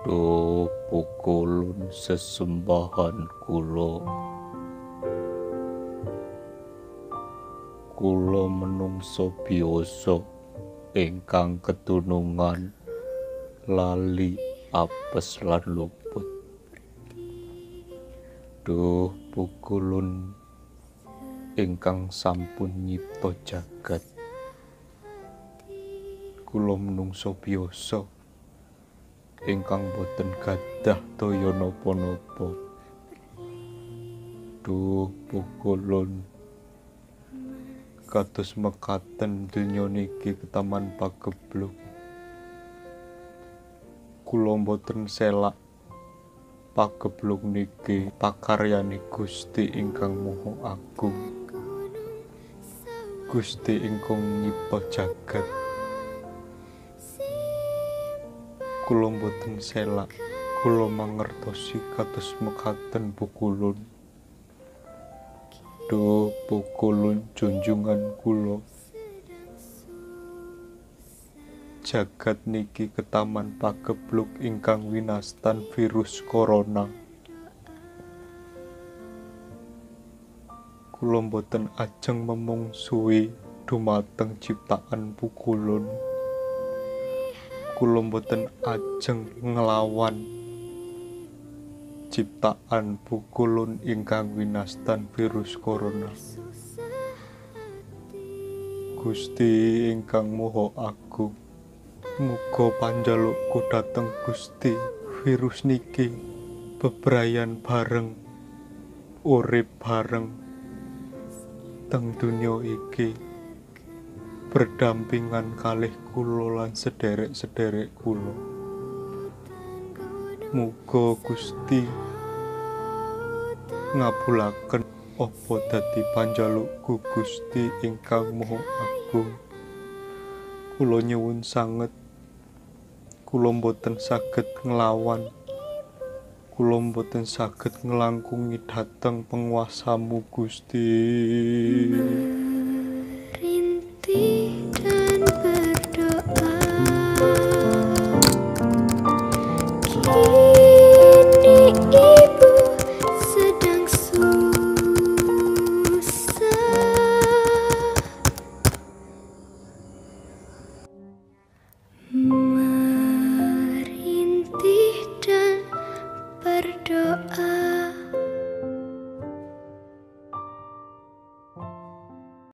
Duh pukulun sesembahan kula menungso biasa ingkang ketunungan lali apes lan luput. Duh pukulun ingkang sampun nyipta jagat, kula menungso biasa ingkang boten gadhah daya napa-napa. Duh pukulun kados mekaten donya niki ketaman pagebluk, kula boten selak pagebluk niki pakaryane Gusti ingkang Maha Agung, Gusti ingkang nyipta jagat. Kula boten selak, kula mangertosi kados mekaten pukulun. Duh pukulun junjungan kula, jagat niki ketaman pagebluk ingkang winastan virus corona. Kula boten ajeng memungsuhi dumateng ciptaan pukulun. Kula boten ajeng nglawan ciptaan pukulun ingkang winastan virus corona. Gusti ingkang Maha Agung, muga panjalukku dhateng Gusti virus niki bebrayan bareng, urip bareng teng donya iki, berdampingan kalih kula lan sederek-sederek kula. Muga Gusti ngabulaken apa dadi panjalukku Gusti ingkang Maha Agung. Kula nyuwun sanget, kula boten saged nglawan, kula boten saged nglangkungi dhateng penguasamu Gusti.